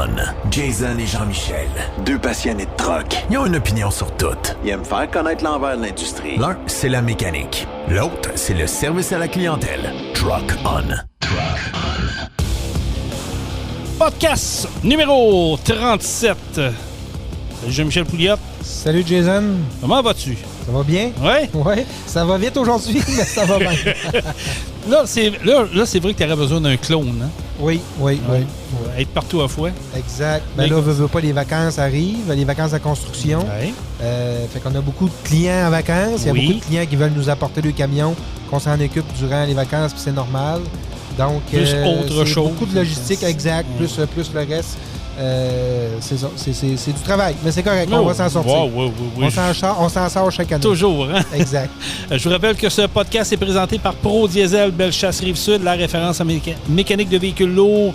On. Jason et Jean-Michel. Deux passionnés de trock. Ils ont une opinion sur tout. Ils aiment faire connaître l'envers de l'industrie. L'un, c'est la mécanique. L'autre, c'est le service à la clientèle. Truck On. Truck On. Podcast numéro 37. Salut Jean-Michel Pouliot. Salut Jason. Comment vas-tu? Ça va bien? Oui? Oui. Ça va vite aujourd'hui, mais ça va bien. Là, c'est vrai que tu aurais besoin d'un clone, hein? Oui. Être partout à la fois. Exact. Ben là, veut pas, les vacances arrivent, les vacances à construction. Ouais. Fait qu'on a beaucoup de clients en vacances. Il y a beaucoup de clients qui veulent nous apporter le camion, qu'on s'en occupe durant les vacances, puis c'est normal. Donc, plus autre chose. Beaucoup de logistique, exact, plus le reste. C'est ça. C'est du travail, mais c'est correct. On va s'en sortir. Oui. On s'en sort chaque année. Toujours, hein? Exact. Je vous rappelle que ce podcast est présenté par Pro Diesel, Bellechasse Rive-Sud, la référence en mécanique de véhicules lourds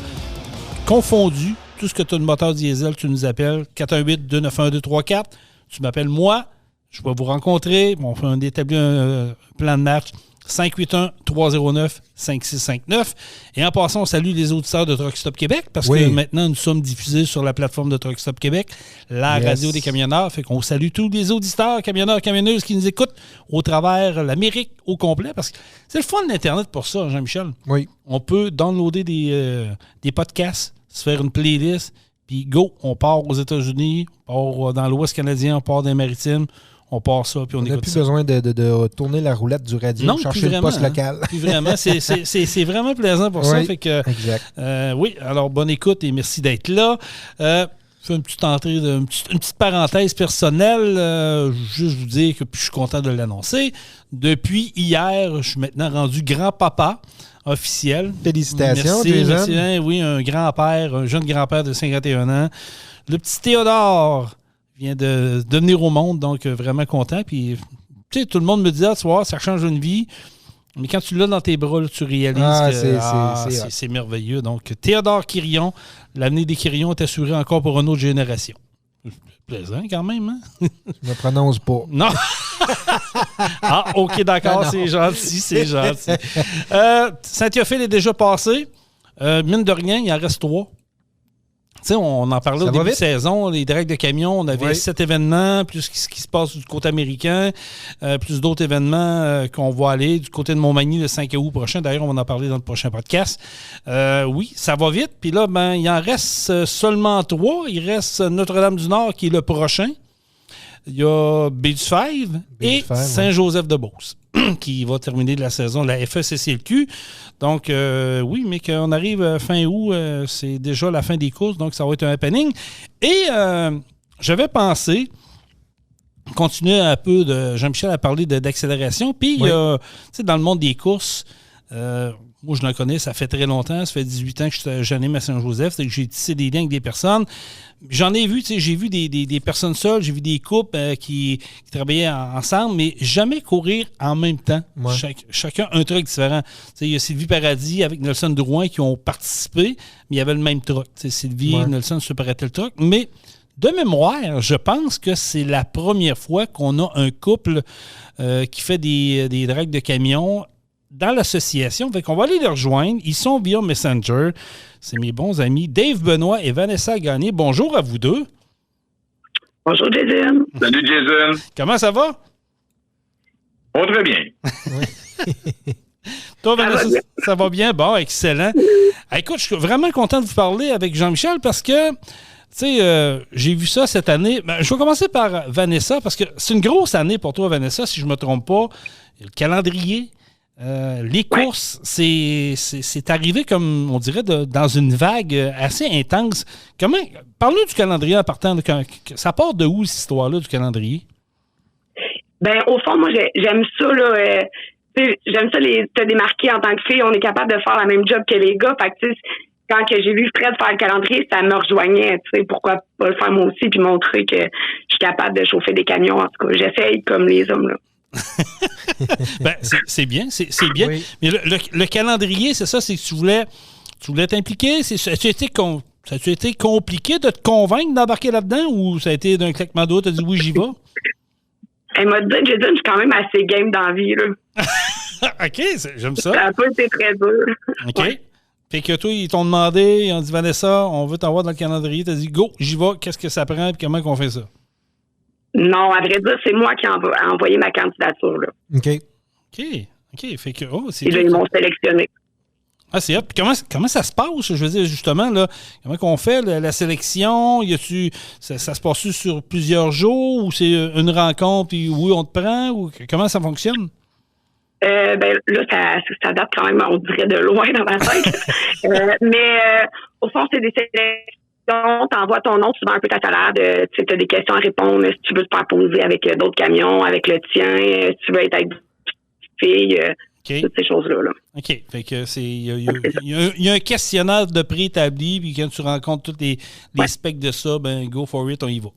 confondus. Tout ce que tu as de moteur diesel, tu nous appelles 418-291-234. Tu m'appelles moi. Je vais vous rencontrer. On fait établir un plan de match. 581-309-5659. Et en passant, on salue les auditeurs de Truck Stop Québec parce que maintenant, nous sommes diffusés sur la plateforme de Truck Stop Québec, la radio des camionneurs. Fait qu'on salue tous les auditeurs, camionneurs, camionneuses qui nous écoutent au travers l'Amérique au complet parce que c'est le fun de l'Internet pour ça, Jean-Michel. Oui. On peut downloader des podcasts, se faire une playlist, puis go, on part aux États-Unis, on part dans l'Ouest canadien, on part dans les maritimes. On part ça, puis on écoute ça. On n'a plus besoin de tourner la roulette du radio, chercher le poste local. Plus vraiment. C'est vraiment plaisant pour ça. Fait que, exact. Oui, alors bonne écoute et merci d'être là. Je fais une petite entrée, une petite parenthèse personnelle. Juste vous dire que je suis content de l'annoncer. Depuis hier, je suis maintenant rendu grand-papa officiel. Félicitations, merci. Oui, un grand-père, un jeune grand-père de 51 ans. Le petit Théodore vient de venir au monde, donc vraiment content. Puis, tu sais, tout le monde me dit, tu vois, ça change une vie. Mais quand tu l'as dans tes bras, là, tu réalises que c'est merveilleux. Donc, Théodore Quirion, l'avenir des Quirions est assuré encore pour une autre génération. Plaisant quand même, hein? Je me prononce pas. Non! Ah, OK, d'accord, c'est gentil. Saint-Théophile est déjà passé. Mine de rien, il en reste 3. Tu sais, on en parlait au début de saison, les directs de camion, on avait 7 événements, plus ce qui se passe du côté américain, plus d'autres événements qu'on va aller du côté de Montmagny le 5 août prochain. D'ailleurs, on va en parler dans le prochain podcast. Oui, ça va vite. Puis là, il en reste seulement 3. Il reste Notre-Dame-du-Nord qui est le prochain. Il y a Baie-du-Fèvre et Saint-Joseph-de-Beauce qui va terminer la saison de la FECCLQ. Donc, oui, mais qu'on arrive fin août, c'est déjà la fin des courses, donc ça va être un happening. Et j'avais pensé continuer un peu Jean-Michel a parlé d'accélération, puis tu sais, dans le monde des courses, moi, je l'en connais, ça fait très longtemps. Ça fait 18 ans que j'anime à Saint-Joseph. C'est que j'ai tissé des liens avec des personnes. J'en ai vu, tu sais, j'ai vu des personnes seules, j'ai vu des couples qui travaillaient ensemble, mais jamais courir en même temps. Ouais. Chacun un truc différent. Tu sais, il y a Sylvie Paradis avec Nelson Drouin qui ont participé, mais il y avait le même truc. Tu sais, Sylvie et Nelson se paraîtaient le truc. Mais de mémoire, je pense que c'est la première fois qu'on a un couple qui fait des drags de camions dans l'association. Fait qu'on va aller les rejoindre. Ils sont via Messenger. C'est mes bons amis Dave Benoît et Vanessa Gagné. Bonjour à vous deux. Bonjour, Jason. Salut, Jason. Comment ça va? Oh, très bien. Toi, Vanessa, ça va bien? Bon, excellent. Écoute, je suis vraiment content de vous parler avec Jean-Michel parce que, tu sais, j'ai vu ça cette année. Je vais commencer par Vanessa parce que c'est une grosse année pour toi, Vanessa, si je ne me trompe pas. Le calendrier, les courses, c'est arrivé, comme on dirait, dans une vague assez intense. Parle-nous du calendrier en partant. Ça part de où, cette histoire-là, du calendrier? Ben, au fond, moi, j'aime ça, là. J'aime ça, te démarquer en tant que fille. On est capable de faire la même job que les gars. Fait que, quand j'ai vu Fred faire le calendrier, ça me rejoignait. Pourquoi pas le faire moi aussi puis montrer que je suis capable de chauffer des camions. En tout cas, j'essaye comme les hommes, là. Ben, c'est bien, c'est bien. Oui. Mais le calendrier, c'est ça, c'est que tu voulais t'impliquer. Ça a-tu été compliqué de te convaincre d'embarquer là-dedans ou ça a été d'un claquement d'eau, t'as dit oui, j'y vais? Elle m'a dit, Jason, je suis quand même assez game dans la vie, là. OK, j'aime ça. Ça n'a pas été très dur. OK. Ouais. Fait que toi, ils t'ont demandé, ils ont dit, Vanessa, on veut t'avoir dans le calendrier. T'as dit, go, j'y vais, qu'est-ce que ça prend et comment qu'on fait ça? Non, à vrai dire, c'est moi qui ai envoyé ma candidature, là. OK. Fait que, c'est et là, ils m'ont sélectionné. Ah, c'est hot. Puis comment ça se passe, je veux dire, justement, là? Comment qu'on fait la sélection? Ça se passe sur plusieurs jours ou c'est une rencontre et oui, on te prend? Ou comment ça fonctionne? Là, ça date quand même, on dirait, de loin dans ma tête. Mais au fond, c'est des sélections. T'envoies ton nom, souvent un peu ta salade. Tu as des questions à répondre. Si tu veux te faire poser avec d'autres camions, avec le tien, si tu veux être avec des filles, toutes ces choses-là. Là. OK. Fait que il y a un questionnaire de préétabli, puis quand tu rencontres tous les specs de ça, ben go for it, on y va.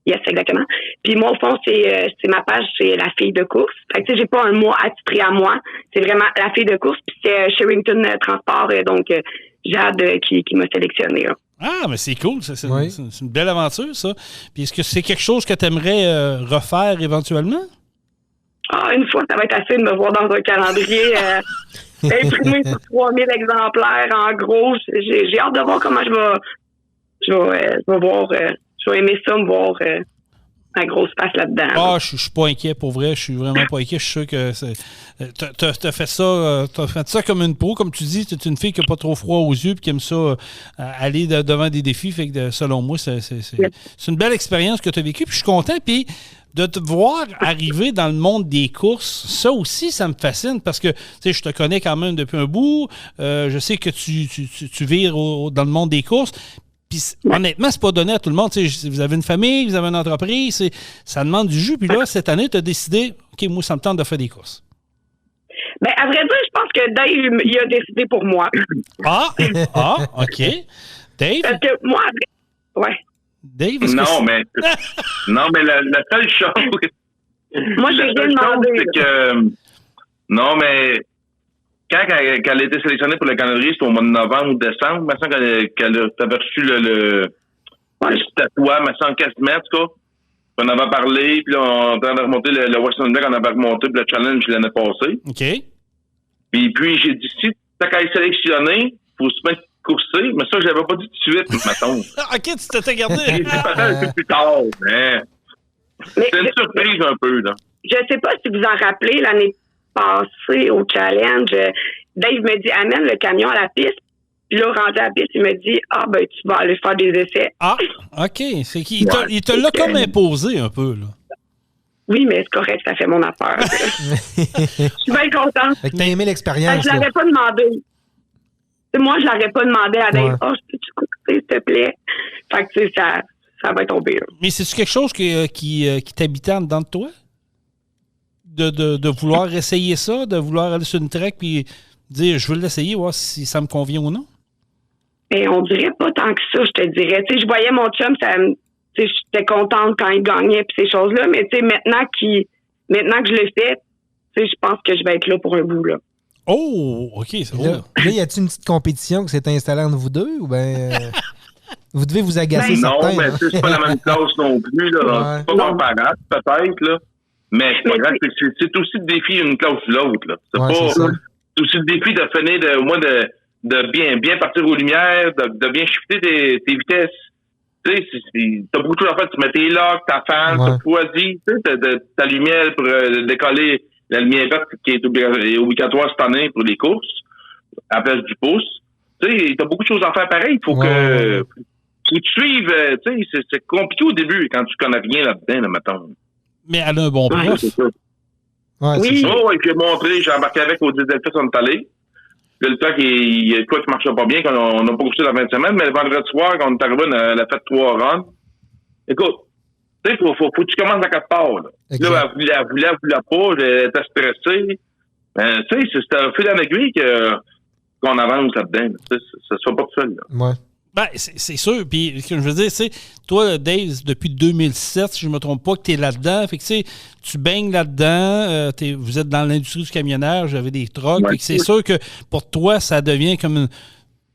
Yes, exactement. Puis moi, au fond, c'est ma page, c'est la fille de course. Fait que tu sais, j'ai pas un mot attitré à moi. C'est vraiment la fille de course. Puis c'est Sherrington Transport, donc Jade qui m'a sélectionné. Là. Ah, mais c'est cool. C'est une belle aventure, ça. Puis est-ce que c'est quelque chose que tu aimerais refaire éventuellement? Ah, une fois, ça va être assez de me voir dans un calendrier imprimé sur 3000 exemplaires. En gros, j'ai hâte de voir comment je vais voir. Je vais aimer ça, me voir ma grosse face là-dedans. Ah, je suis pas inquiet, pour vrai. Je suis vraiment pas inquiet. Je suis sûr que t'as fait ça comme une pro. Comme tu dis, t'es une fille qui n'a pas trop froid aux yeux et qui aime ça aller devant des défis. Fait que selon moi, c'est une belle expérience que tu as vécue. Puis je suis content. Puis de te voir arriver dans le monde des courses, ça aussi, ça me fascine parce que je te connais quand même depuis un bout. Je sais que tu vires dans le monde des courses. Puis honnêtement, c'est pas donné à tout le monde. Vous avez une famille, vous avez une entreprise, ça demande du jus. Puis là, cette année, tu as décidé, OK, moi, ça me tente de faire des courses. Ben, à vrai dire, je pense que Dave, il a décidé pour moi. OK. Dave? Parce que moi, ouais. Dave, non, mais la seule chose... Moi, j'ai rien demandé. C'est que... Non, mais... Quand elle a été sélectionnée pour le calendrier, c'était au mois de novembre ou décembre, il me semble qu'elle avait reçu le tatouage, il me semble quasiment, en tout cas. On avait parlé, puis là, on avait remonté le Western Black, on avait remonté le challenge l'année passée. OK. Puis j'ai dit, si t'as qu'à être sélectionné, faut se mettre courser, mais ça, je l'avais pas dit tout de suite, mettons. OK, tu t'étais gardé. J'ai dit peut-être un peu plus tard, mais c'est une surprise un peu, là. Je sais pas si vous en rappelez, l'année passé au challenge, Dave me dit amène le camion à la piste. Puis là, rendu à la piste, il me dit tu vas aller faire des essais. Ah, OK. C'est qu'il te l'a comme imposé un peu, là. Oui, mais c'est correct, ça fait mon affaire. Je suis bien contente. Fait que t'as aimé l'expérience. Je l'aurais pas demandé. Moi, je l'aurais pas demandé à Dave. Je peux-tu coûter, s'il te plaît? Fait que tu sais, ça va tomber. Là. Mais c'est-tu quelque chose qui t'habitait en dedans de toi? De vouloir essayer ça, de vouloir aller sur une trek puis dire je veux l'essayer, voir si ça me convient ou non? Et on dirait pas tant que ça, je te dirais. Tu sais, je voyais mon chum, j'étais contente quand il gagnait puis ces choses-là, mais tu sais, maintenant que je le fais, tu sais, je pense que je vais être là pour un bout, là. Oh, OK, c'est bon. Là, y a-t-il une petite compétition qui s'est installée entre vous deux ou bien vous devez vous agacer certains? Non, mais c'est pas la même classe non plus, là. C'est pas comparable, peut-être, là. Mais c'est pas grave, c'est aussi le défi d'une classe ou l'autre, là. C'est aussi le défi de finir de bien partir aux lumières, de bien shifter tes vitesses. Tu sais, t'as beaucoup de choses à faire. Tu mets tes locks, ta fan, tu choisis, tu sais, ta lumière pour décoller la lumière verte qui est obligatoire cette année pour les courses, à la place du pouce. Tu sais, t'as beaucoup de choses à faire pareil. Il faut que tu suives, tu sais, c'est compliqué au début quand tu connais rien là-dedans, là, mettons. Mais elle a un bon prof. C'est ça. Oui. J'ai montré, j'ai embarqué avec au Dieselfest, on est allé. Puis le temps il y a quoi qui marchait pas bien, qu'on n'a pas couché la fin de semaine, mais le vendredi soir, quand on est arrivé, on a fait 3 runs. Écoute, tu sais, faut que tu commences à 4 parts, là. Là, elle voulait pas, j'étais stressé. Tu sais, c'était un fil en aiguille qu'on avance là-dedans. Ça se fait pas tout seul, là. Ouais. Ben, c'est sûr. Puis, ce que je veux dire, c'est toi, Dave, depuis 2007, si je ne me trompe pas, que tu es là-dedans. Fait que, tu baignes là-dedans. Vous êtes dans l'industrie du camionnage, j'avais des trucks. Fait que c'est sûr que pour toi, ça devient comme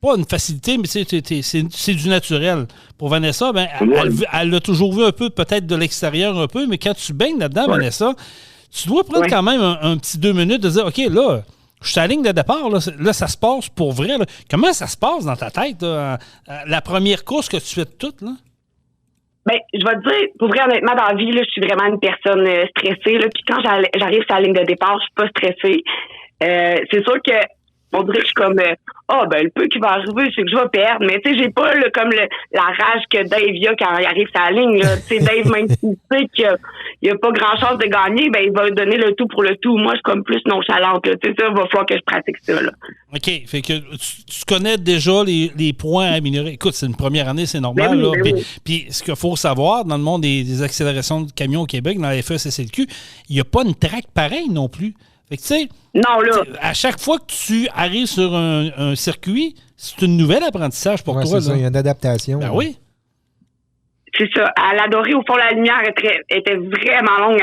pas une facilité, mais c'est du naturel. Pour Vanessa, ben, elle l'a toujours vu un peu, peut-être de l'extérieur un peu, mais quand tu baignes là-dedans, Vanessa, tu dois prendre quand même un petit 2 minutes de dire, OK, là, je suis à la ligne de départ, là, ça se passe pour vrai. Là. Comment ça se passe dans ta tête, là, la première course que tu fais de toute, là? Ben, je vais te dire, pour vrai, honnêtement, dans la vie, là, je suis vraiment une personne stressée, là. Puis quand j'arrive sur la ligne de départ, je suis pas stressée. C'est sûr que on dirait que je suis comme le peu qui va arriver, c'est que je vais perdre. Mais tu sais, j'ai pas la rage que Dave a quand il arrive sur la ligne. Là. Tu sais, Dave, même s'il sait qu'il y a pas grand chance de gagner, ben il va donner le tout pour le tout. Moi, je suis comme plus nonchalante. Tu sais, ça, il va falloir que je pratique ça. Là. OK. Fait que tu connais déjà les points à améliorer. Écoute, c'est une première année, c'est normal. Puis ce qu'il faut savoir, dans le monde des accélérations de camions au Québec, dans la FESSLQ, il n'y a pas une track pareille non plus. Fait que, tu sais, à chaque fois que tu arrives sur un circuit, c'est une nouvelle apprentissage pour toi. C'est ça, il y a une adaptation. Ben oui. C'est ça. Elle adorait, au fond, la lumière était vraiment longue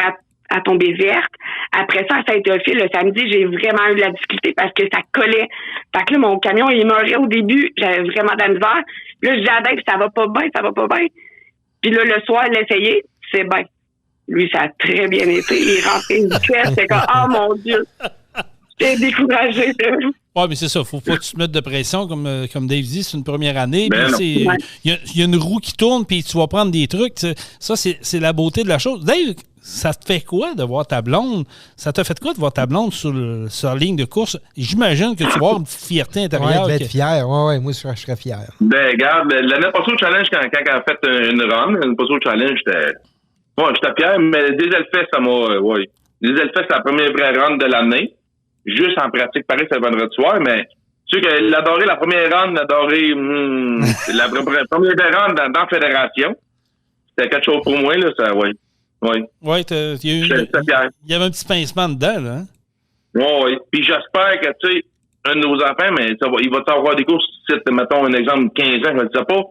à tomber verte. Après ça, à Saint-Théophile, le samedi, j'ai vraiment eu de la difficulté parce que ça collait. Fait que là, mon camion, il meurait au début. J'avais vraiment de la misère. Là, je dis à Dave, ça va pas bien. Puis là, le soir, il l'a essayé, c'est bien. Lui, ça a très bien été. Il est rentré une pièce. C'est comme, oh mon Dieu. J'étais découragée. Oui, mais c'est ça. Faut pas que tu te mettes de pression, comme Dave dit, c'est une première année. Il y a une roue qui tourne, puis tu vas prendre des trucs. Ça, c'est la beauté de la chose. Dave, ça te fait quoi de voir ta blonde? Ça t'a fait quoi de voir ta blonde sur la ligne de course? J'imagine que tu vas avoir une petite fierté intérieure. Ouais, d'être fier. Ouais, moi, je serais fier. Ben, regarde, l'année passée au challenge, quand elle a fait une run, l'année passée au challenge, j'étais fier, mais des Elfes, ça m'a... Des Elfes, c'est la première vraie run de l'année. Juste en pratique, pareil, c'est le vendredi soir, mais tu sais que l'adorer, la première run, la première run dans la fédération, c'était quelque chose pour moi, là, ça, Oui, il y avait un petit pincement dedans, là. Hein? Oui. Puis j'espère que, tu sais, un de nos enfants, mais il va avoir des courses, mettons un exemple, 15 ans, je ne le sais pas.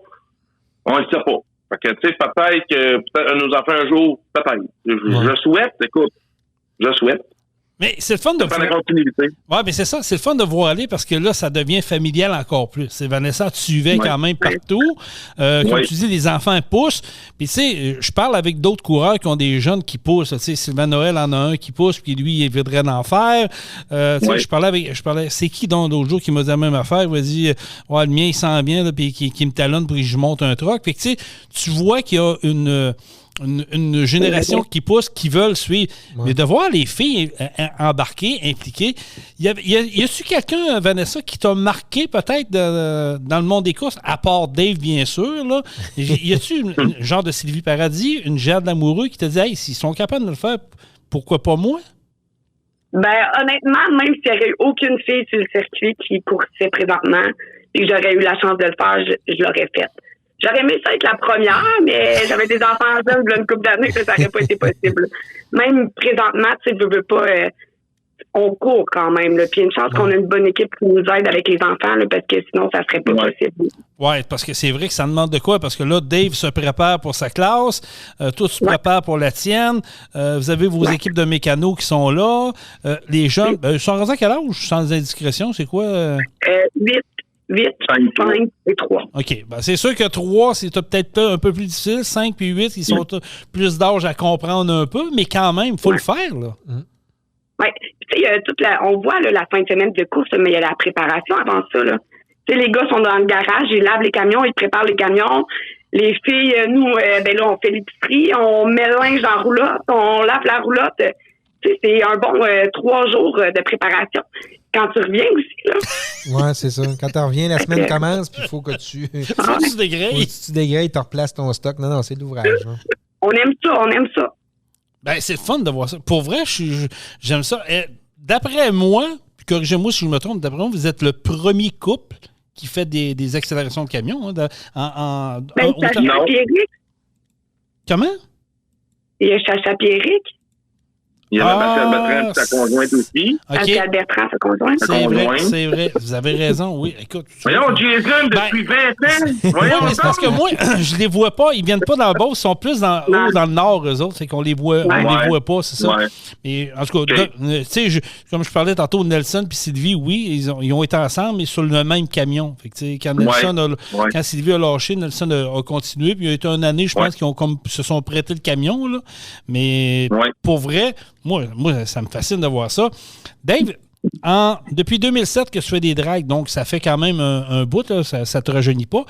On ne le sait pas. Fait que, tu sais, peut-être un de nos enfants un jour, peut-être. Je souhaite, écoute, je souhaite. Mais c'est le fun de voir. Oui, mais c'est ça, c'est le fun de voir aller parce que là, ça devient familial encore plus. C'est Vanessa, tu suivais quand même partout. Comme tu dis, les enfants poussent. Puis tu sais, je parle avec d'autres coureurs qui ont des jeunes qui poussent. Tu sais, Sylvain Noël en a un qui pousse, puis lui, il voudrait d'en faire. Je parlais, c'est qui dans l'autre jour qui m'a dit la même affaire? Il m'a dit, le mien, il sent bien, là, puis qui me talonne pour que je monte un truck. Fait que tu sais, tu vois qu'il y a une génération qui pousse, qui veulent suivre. Ouais. Mais de voir les filles embarquées, impliquées, y a-tu quelqu'un, Vanessa, qui t'a marqué peut-être dans le monde des courses, à part Dave, bien sûr, là? Y a-tu un genre de Sylvie Paradis, une Jade Lamoureux qui te dit, hey, s'ils sont capables de le faire, pourquoi pas moi? Ben, honnêtement, même s'il n'y aurait eu aucune fille sur le circuit qui coursait présentement et que j'aurais eu la chance de le faire, je l'aurais fait. J'aurais aimé ça être la première, mais j'avais des enfants jeunes, une couple d'années, ça n'aurait pas été possible. Même présentement, tu sais, je veux pas, on court quand même, là. Puis il y a une chance qu'on a une bonne équipe qui nous aide avec les enfants, là, parce que sinon, ça serait pas possible. Oui, parce que c'est vrai que ça demande de quoi? Parce que là, Dave se prépare pour sa classe, toi, tu te prépares pour la tienne, vous avez vos équipes de mécanos qui sont là, les jeunes, ils sont rendus à quel âge, sans indiscrétion, c'est quoi? 8, 5 et 3. OK. Ben, c'est sûr que 3, c'est peut-être un peu plus difficile. 5 puis 8, ils sont plus d'âge à comprendre un peu, mais quand même, il faut le faire, là. Oui. Tu sais, on voit là, la fin de semaine de course, mais il y a la préparation avant ça, là. Tu sais, les gars sont dans le garage, ils lavent les camions, ils préparent les camions. Les filles, nous, là, on fait l'épicerie, on met le linge dans la roulotte, on lave la roulotte. Tu sais, c'est un bon 3 jours de préparation. Quand tu reviens aussi, là. Oui, c'est ça. Quand tu reviens, la semaine commence, puis il faut que tu dégrayes. Tu dégrayes, tu replaces ton stock. Non, c'est de l'ouvrage. Hein. On aime ça. Ben, c'est le fun de voir ça. Pour vrai, j'aime ça. D'après moi, puis corrigez-moi si je me trompe, d'après moi, vous êtes le premier couple qui fait des accélérations de camions. Hein, Chacha Pierrick. Comment? Il y a Chacha Pierrick. Il y a Pascal Bertrand et sa conjointe aussi. Pascal Bertrand, sa conjointe. C'est vrai. Vous avez raison, oui. Écoute. Voyons, Jason, depuis 20 ans. Voyons, c'est parce que moi, je les vois pas. Ils viennent pas dans le Beauce. Ils sont plus dans le nord, eux autres. C'est qu'on les voit, les voit pas, c'est ça. Ouais. Et, en tout cas, tu sais, comme je parlais tantôt, Nelson et Sylvie, oui, ils ont été ensemble, mais sur le même camion. Fait que, quand Sylvie a lâché, Nelson a continué. Puis il y a été une année, je pense, qu'ils se sont prêtés le camion. Là. Mais pour vrai, moi, ça me fascine de voir ça. Dave, Depuis 2007 que tu fais des drags, donc ça fait quand même un bout, là, ça ne te rajeunit pas.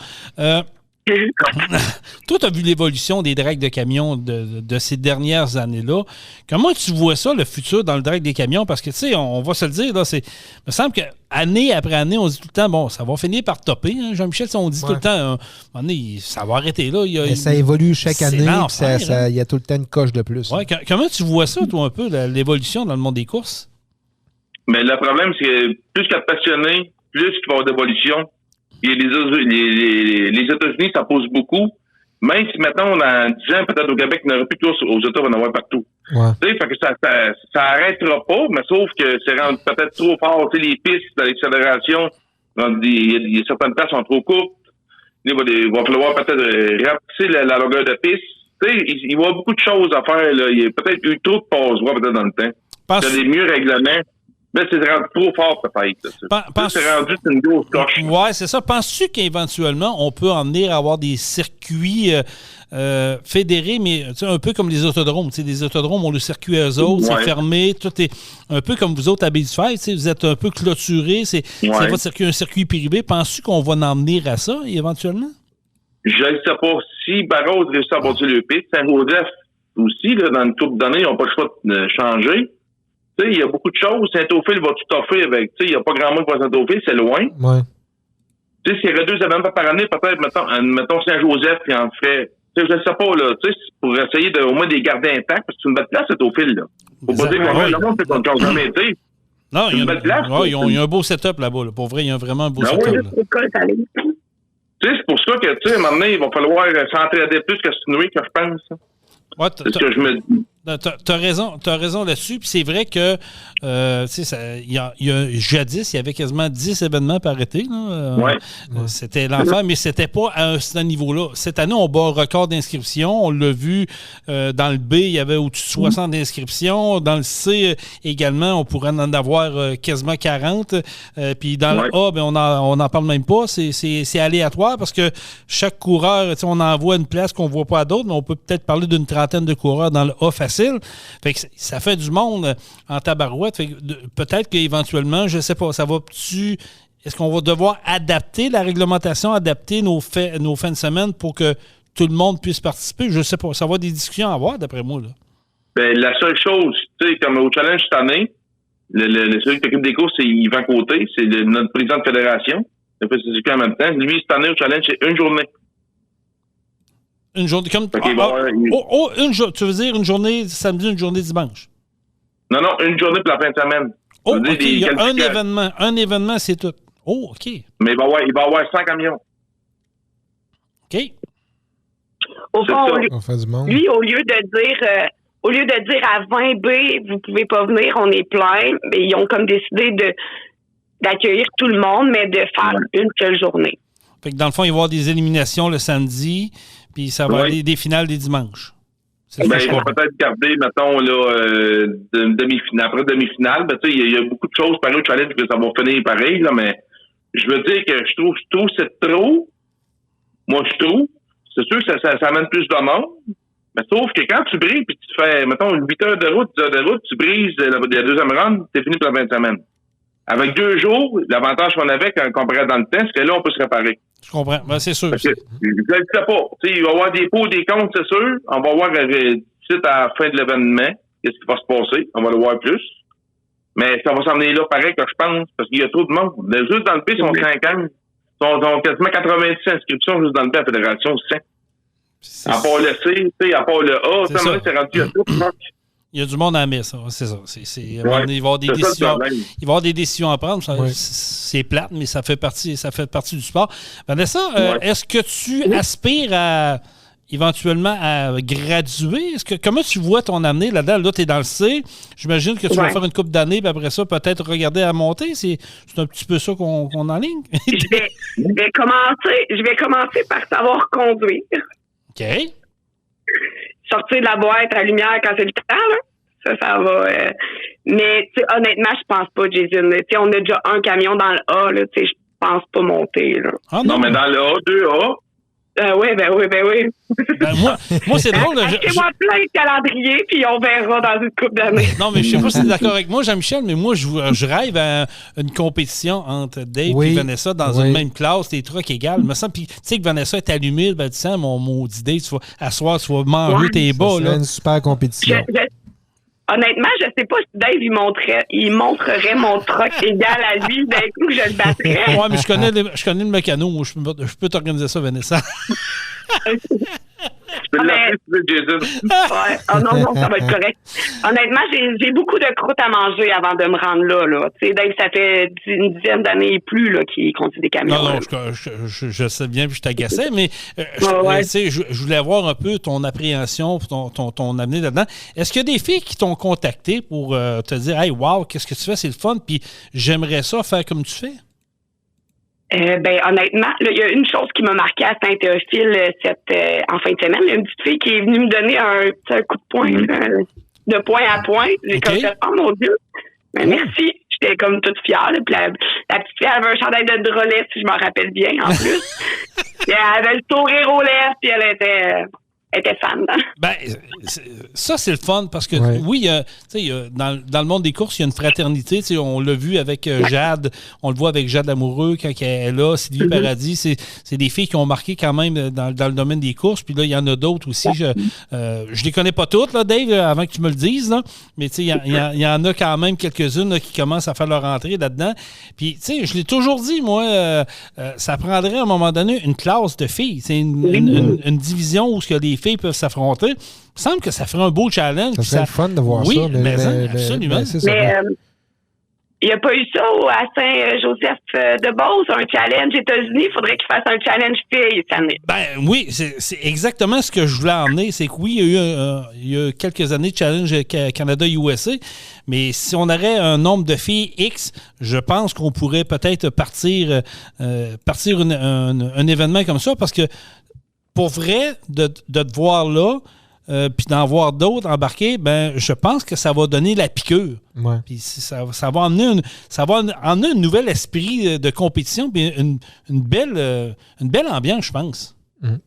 Toi, tu as vu l'évolution des drags de camions de ces dernières années-là. Comment tu vois ça, le futur dans le drag des camions? Parce que, tu sais, on va se le dire, là, il me semble qu'année après année, on dit tout le temps, bon, ça va finir par topper. Hein, Jean-Michel, on dit tout le temps, à un moment donné, ça va arrêter là. Ça évolue chaque année, il y a tout le temps une coche de plus. Ouais, comment tu vois ça, toi, un peu, l'évolution dans le monde des courses? Mais le problème, c'est que plus qu'il y a de passionnés, plus qu'il va y avoir d'évolution. Et les États-Unis, ça pose beaucoup. Même si maintenant, dans 10 ans, peut-être au Québec, il n'y en aura plus de courses, aux États, on va en avoir partout. Ouais. Tu sais, fait que ça arrêtera pas, mais sauf que c'est rendu peut-être trop fort. Tu sais, les pistes de l'accélération, il y a certaines places sont trop courtes. Il va falloir peut-être rapetisser la longueur de piste. Tu sais, il va y avoir beaucoup de choses à faire, là. Il y a peut-être eu trop de passe-voies, peut-être, dans le temps. Il y a des mieux règlements. Mais c'est rendu trop fort, peut-être. C'est rendu une grosse coche. Oui, c'est ça. Penses-tu qu'éventuellement, on peut en venir à avoir des circuits fédérés, mais un peu comme les autodromes? Les autodromes ont le circuit à eux autres, c'est fermé, tout est un peu comme vous autres à Baie-du-Fer, vous êtes un peu clôturés, c'est votre circuit, un circuit privé. Penses-tu qu'on va en venir à ça, éventuellement? Je ne sais pas. Si Barreau réussit à bâtir le pit, Saint-Joseph aussi, là, dans une couple d'années, ils n'ont pas le choix de changer. Tu sais, il y a beaucoup de choses. Saint-Ophile va tout offrir avec. Tu sais, il n'y a pas grand monde pour Saint-Ophile, c'est loin. Ouais. Tu sais, s'il y aurait 2 événements par année, peut-être, mettons Saint-Joseph, puis en ferait. Tu sais, je ne sais pas, là. Tu sais, pour essayer au moins de les garder intacts, parce que c'est une belle place, Saint-Ophile, là. Faut pas dire que le monde, c'est qu'on n'a jamais été. Non, il y a une belle place. Il y a un beau setup là-bas, là. Pour vrai, il y a vraiment un beau setup. Tu sais, c'est pour ça que, tu sais, à un moment donné, il va falloir s'entraider plus que Snowy, que je pense. Ouais, c'est ce que je me dis. T'as raison là-dessus. Puis c'est vrai que, jadis, il y avait quasiment 10 événements par été. C'était l'enfer, mais c'était pas à ce niveau-là. Cette année, on bat un record d'inscriptions. On l'a vu dans le B, il y avait au-dessus de 60 inscriptions. Dans le C également, on pourrait en avoir quasiment 40. Puis dans le A, ben, on n'en parle même pas. C'est aléatoire parce que chaque coureur, on envoie une place qu'on ne voit pas à d'autres, mais on peut peut-être parler d'une trentaine de coureurs dans le A facile. Fait que ça fait du monde en tabarouette. Fait que peut-être qu'éventuellement, je ne sais pas, est-ce qu'on va devoir adapter la réglementation, adapter nos fins de semaine pour que tout le monde puisse participer? Je ne sais pas. Ça va être des discussions à avoir, d'après moi, là. Ben, la seule chose, tu sais, comme au challenge cette année, celui qui s'occupe des courses, c'est Yvan Côté, c'est notre président de fédération. Il fait ses en même temps. Lui, cette année, au challenge, c'est une journée. Une journée comme. Tu veux dire une journée samedi, une journée dimanche? Non, une journée pour la fin de semaine. Oh, OK. Il y a un événement, c'est tout. Oh, OK. Mais il va y avoir 100 camions. OK. Au fond, lui, au lieu de dire à 20B, vous pouvez pas venir, on est plein, mais ils ont comme décidé d'accueillir tout le monde, mais de faire une seule journée. Fait que dans le fond, il va y avoir des éliminations le samedi, puis ça va aller des finales des dimanches. Ils vont peut-être garder, mettons, là, après demi-finale. Ben, tu sais, il y a beaucoup de choses pareil au challenge que ça va finir pareil, là, mais je veux dire que je trouve que c'est trop. Moi, je trouve. C'est sûr que ça amène plus de monde. Mais sauf que quand tu brises, puis tu fais, mettons, 8 heures de route, 10 heures de route, tu brises la deuxième run, t'es fini pour la 20 semaines. Avec 2 jours, l'avantage qu'on avait comparé dans le temps, c'est que là, on peut se réparer. Je comprends. Ben, c'est sûr. Je ne sais pas. T'sais, il va y avoir des pots, des comptes, c'est sûr. On va voir suite à la fin de l'événement qu'est-ce qui va se passer. On va le voir plus. Mais ça va s'emmener là pareil que je pense, parce qu'il y a trop de monde. Juste dans le P, ils sont 50. Ils ont quasiment 90 inscriptions juste dans le P à la Fédération. À part le C, à part le A, c'est rendu à tout. Il y a du monde à la messe, c'est ça. Il va y avoir des décisions à prendre. C'est plate, mais ça fait partie du sport. Vanessa, est-ce que tu aspires éventuellement à graduer? Comment tu vois ton année là-dedans? Là, tu es dans le C. J'imagine que tu vas faire une couple d'années, puis après ça, peut-être regarder à monter. C'est un petit peu ça qu'on enligne. Je vais commencer par savoir conduire. OK. Sortir de la boîte à lumière quand c'est le temps, là. Ça va. Mais honnêtement, je pense pas, Jason. On a déjà un camion dans le A, là. Je pense pas monter, là. Non, mais dans le A, 2A, Oui. Ben, moi c'est drôle. Achetez-moi plein de calendriers, puis on verra dans une couple d'années. Non, mais je sais pas si tu es d'accord avec moi, Jean-Michel, mais moi, je rêve à une compétition entre Dave et Vanessa dans une même classe, des trucs égales. Me semble, puis tu sais que Vanessa est allumée, ben, tu sais, mon maudit Dave, à soir, tu vas manger tes bas. C'est une super compétition. Honnêtement, je sais pas si Dave, il montrerait mon truck égal à lui, d'un coup, je le battrais. Ouais, mais je connais le mécano. Moi, je peux t'organiser ça, Vanessa. Je peux l'appeler, Jason. Ouais. Oh non, ça va être correct. Honnêtement, j'ai beaucoup de croûtes à manger avant de me rendre là. Tu sais, Dave, ça fait une dizaine d'années et plus là, qu'il conduit des camions. Non, je sais bien, puis je t'agaçais, mais je voulais avoir un peu ton appréhension, ton amener là-dedans. Est-ce qu'il y a des filles qui t'ont contacté pour te dire « Hey, wow, qu'est-ce que tu fais? C'est le fun, puis j'aimerais ça faire comme tu fais? » Honnêtement, il y a une chose qui m'a marqué à Saint-Théophile en fin de semaine. Il y a une petite fille qui est venue me donner un coup de poing, de point à point. J'ai comme fait, oh mon Dieu, merci. J'étais comme toute fière. Puis la petite fille avait un chandail de Drolet, si je m'en rappelle bien, en plus. Puis elle avait le sourire aux lèvres, puis elle était fan. Ben, ça, c'est le fun parce que, oui, dans le monde des courses, il y a une fraternité. On l'a vu avec Jade, on le voit avec Jade Amoureux quand elle est là, Sylvie Paradis. C'est des filles qui ont marqué quand même dans le domaine des courses. Puis là, il y en a d'autres aussi. Je les connais pas toutes, là, Dave, avant que tu me le dises. Là. Mais il y en a quand même quelques-unes là, qui commencent à faire leur entrée là-dedans. Puis, je l'ai toujours dit, moi, ça prendrait à un moment donné une classe de filles. C'est une division où les filles peuvent s'affronter. Il me semble que ça ferait un beau challenge. Ça serait le fun de voir ça. Oui, absolument. Mais il n'y a pas eu ça à Saint-Joseph-de-Beauce, un challenge États-Unis. Il faudrait qu'il fasse un challenge filles cette année. Ben oui, c'est exactement ce que je voulais emmener. C'est que oui, il y a eu quelques années de challenge Canada-USA, mais si on aurait un nombre de filles X, je pense qu'on pourrait peut-être partir un événement comme ça, parce que pour vrai, de te voir là, puis d'en voir d'autres embarquer, ben je pense que ça va donner la piqûre. Ouais. Puis ça va emmener un nouvel esprit de compétition, puis une belle ambiance, je pense. Ben,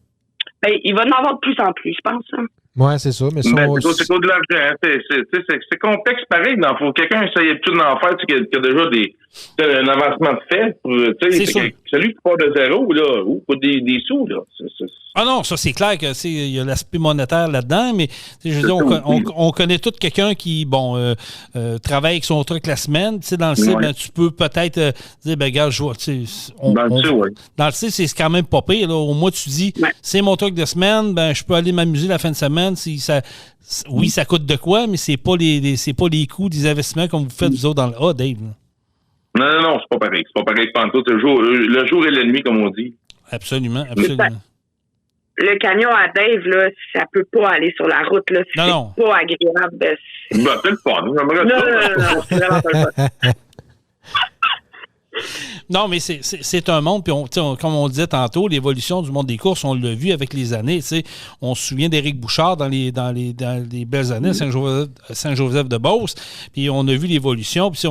il va en avoir de plus en plus, je pense. Hein. Oui, c'est ça. Mais c'est de l'argent. C'est complexe pareil. Il faut quelqu'un essayer tout d'en faire, qui a déjà un avancement de fait. Celui qui part de zéro, là, ou pour des sous, là. Ah non, ça c'est clair que il y a l'aspect monétaire là-dedans, mais je veux dire, on connaît tout quelqu'un qui travaille avec son truc la semaine. Dans le site, ben, tu peux peut-être dire, ben gars, je vois, dans le site, c'est quand même pas pire. Là. Au moins, tu dis, c'est mon truc de semaine, ben je peux aller m'amuser la fin de semaine. Oui, ça coûte de quoi, mais c'est pas les coûts des investissements comme vous faites vous autres dans le A, Dave. Là. Non, c'est pas pareil. C'est pas pareil pantoute. Le jour et la nuit, comme on dit. Absolument. Le camion à Dave, là, ça peut pas aller sur la route. Là. C'est pas agréable. C'est le fun. Non, c'est vraiment pas le fun. Non, mais c'est un monde, puis comme on disait tantôt, l'évolution du monde des courses, on l'a vu avec les années. On se souvient d'Éric Bouchard dans les belles années, Saint-Joseph-de-Beauce, puis on a vu l'évolution. Puis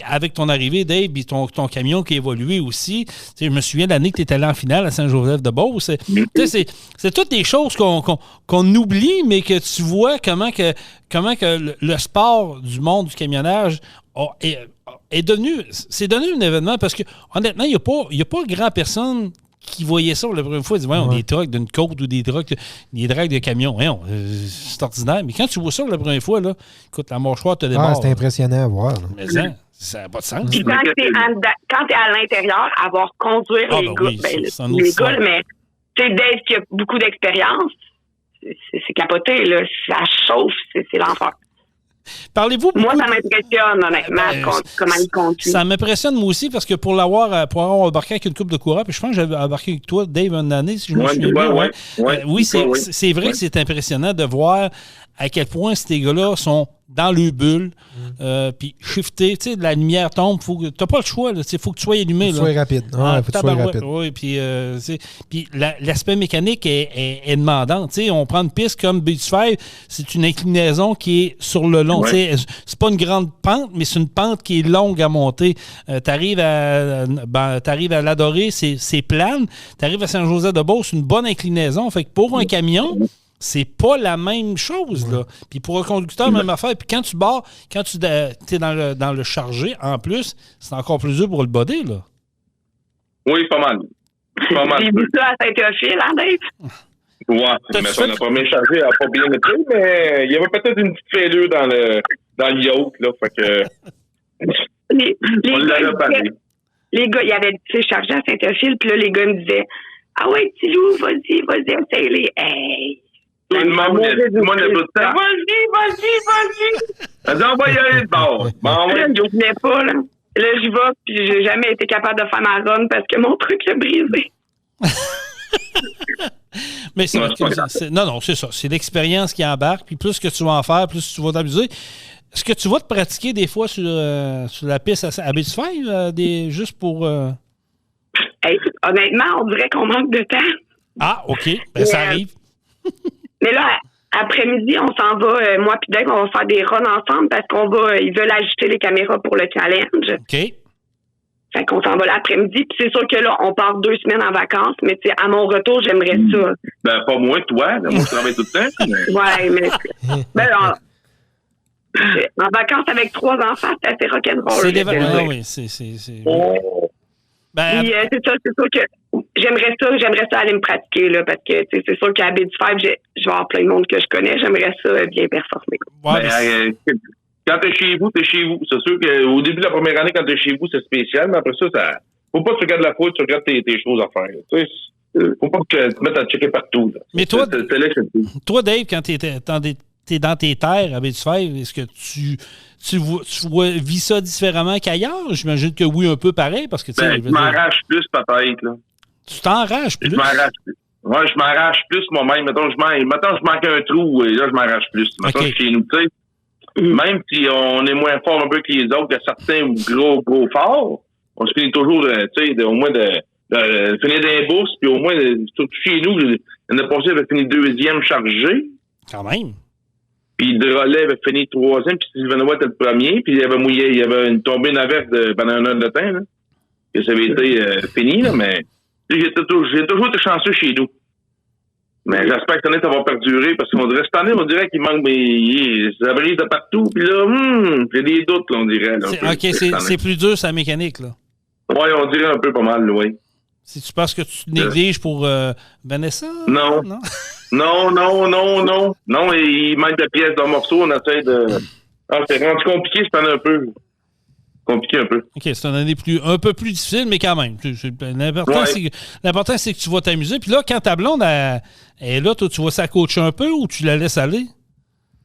avec ton arrivée, Dave, puis ton camion qui a évolué aussi. Je me souviens de l'année que tu étais allé en finale à Saint-Joseph-de-Beauce. C'est toutes des choses qu'on oublie, mais que tu vois comment que le sport du monde du camionnage c'est devenu un événement, parce que honnêtement, il n'y a pas grand personne qui voyait ça pour la première fois. Ils disaient, des trucks d'une côte ou des drags de camions. C'est ordinaire. Mais quand tu vois ça pour la première fois, là, écoute, la mâchoire te démarre. C'est impressionnant à voir. Là. Mais ça n'a pas de sens. Puis quand tu es à l'intérieur, avoir conduire les gars, les gars, mais tu sais, Dave qui a beaucoup d'expérience, c'est capoté, là. Ça chauffe, c'est l'enfer. Parlez-vous beaucoup. Moi, ça m'impressionne, honnêtement, comment il conduit. Ça m'impressionne, moi aussi, parce que pour avoir embarqué avec une couple de coureurs, puis je pense que j'avais embarqué avec toi, Dave, une année, si je me souviens bien. Oui, c'est vrai que c'est impressionnant de voir à quel point ces gars-là sont dans le bulle, puis shifter, tu sais, la lumière tombe, t'as pas le choix, il faut que tu sois allumé. Faut que tu sois rapide. Faut que tu sois rapide. Oui, puis l'aspect mécanique est demandant. Tu sais, on prend une piste comme Beach 5, c'est une inclinaison qui est sur le long. Tu sais, c'est pas une grande pente, mais c'est une pente qui est longue à monter. T'arrives à l'Adoré, c'est plane. T'arrives à Saint-Joseph-de-Beauce, c'est une bonne inclinaison. Fait que pour un camion, c'est pas la même chose, là. Puis pour un conducteur, même affaire. Puis quand tu barres, quand tu es dans le chargé, en plus, c'est encore plus dur pour le body, là. Oui, pas mal. J'ai vu ça à Saint-Théophile, hein, Dave? Ouais, mais son premier chargé n'a pas bien été, mais il y avait peut-être une petite fêlure dans le yacht, là. Fait que. On l'avait parlé. Les gars, il y avait, tu sais, chargé à Saint-Théophile, puis là, les gars me disaient, ah ouais, petit loup, vas-y, essaye-les. Hey! Tout le monde est tout le temps. Vas-y. Elle dit, on va y aller de bord. Je ne venais pas, là. Là, j'y vais, puis j'ai jamais été capable de faire ma run parce que mon truc est brisé. Mais c'est ça. C'est l'expérience qui embarque, puis plus que tu vas en faire, plus tu vas t'amuser. Est-ce que tu vas te pratiquer des fois sur la piste à Beach 5, juste pour... Hey, honnêtement, on dirait qu'on manque de temps. Ah, OK. Ben, ça arrive. Mais là, après-midi, on s'en va, moi puis Dave, on va faire des runs ensemble parce ils veulent ajuster les caméras pour le challenge. OK. Fait qu'on s'en va l'après-midi. Puis c'est sûr que là, on part 2 semaines en vacances, mais tu sais, à mon retour, j'aimerais ça. Ben, pas moi, toi. Moi, je travaille tout le temps. Mais... Ouais, mais... Ben, en vacances avec 3 enfants, c'est assez rock'n'roll. C'est des vacances, oui. C'est... Ben, puis, c'est sûr que j'aimerais ça aller me pratiquer, là, parce que c'est sûr qu'à Beach 5, je vais avoir plein de monde que je connais. J'aimerais ça bien performer. Ouais, quand t'es chez vous, t'es chez vous. C'est sûr qu'au début de la première année, quand t'es chez vous, c'est spécial, mais après ça, faut pas que tu regardes la faute, tu regardes tes choses à faire. Tu sais, faut pas que tu te mettes à checker partout. Là. Mais toi, Dave, quand t'es dans tes terres à Beach 5, est-ce que tu vis ça différemment qu'ailleurs? J'imagine que oui, un peu pareil, parce que... je m'arrache plus, peut-être, là. Tu t'enrages plus? Je m'arrache plus. Ouais, je m'arrache plus moi-même. Mettons, je manque un trou, et là, je m'arrache plus. Mettons, chez nous, tu sais, même si on est moins fort un peu que les autres, que certains gros forts, on se finit toujours, tu sais, au moins de finir des bourses, puis au moins, surtout chez nous, l'année passée, avait fini 2e chargé. Quand même. Puis le relais avait fini 3e, puis Sylvain Roy était le premier, puis il avait mouillé, il y avait une tombée d'averse pendant 1 heure de temps, là. Que ça avait été fini, là, mais j'ai toujours été chanceux chez nous. Mais j'espère que cette année, ça va perdurer, parce qu'on dirait, cette année, on dirait qu'il manque, ça brise de partout, puis là, j'ai des doutes, là, on dirait. Là, c'est plus dur, sa mécanique, là. Oui, on dirait un peu pas mal, oui. Si tu penses que tu te négliges pour Vanessa? Non. Non, il manque de pièces d'un morceau, on essaie de... c'est rendu compliqué cette année un peu. Compliqué un peu. OK, c'est une année un peu plus difficile, mais quand même. L'important, c'est que tu vas t'amuser. Puis là, quand ta blonde est là, toi, tu vas s'accoacher un peu ou tu la laisses aller?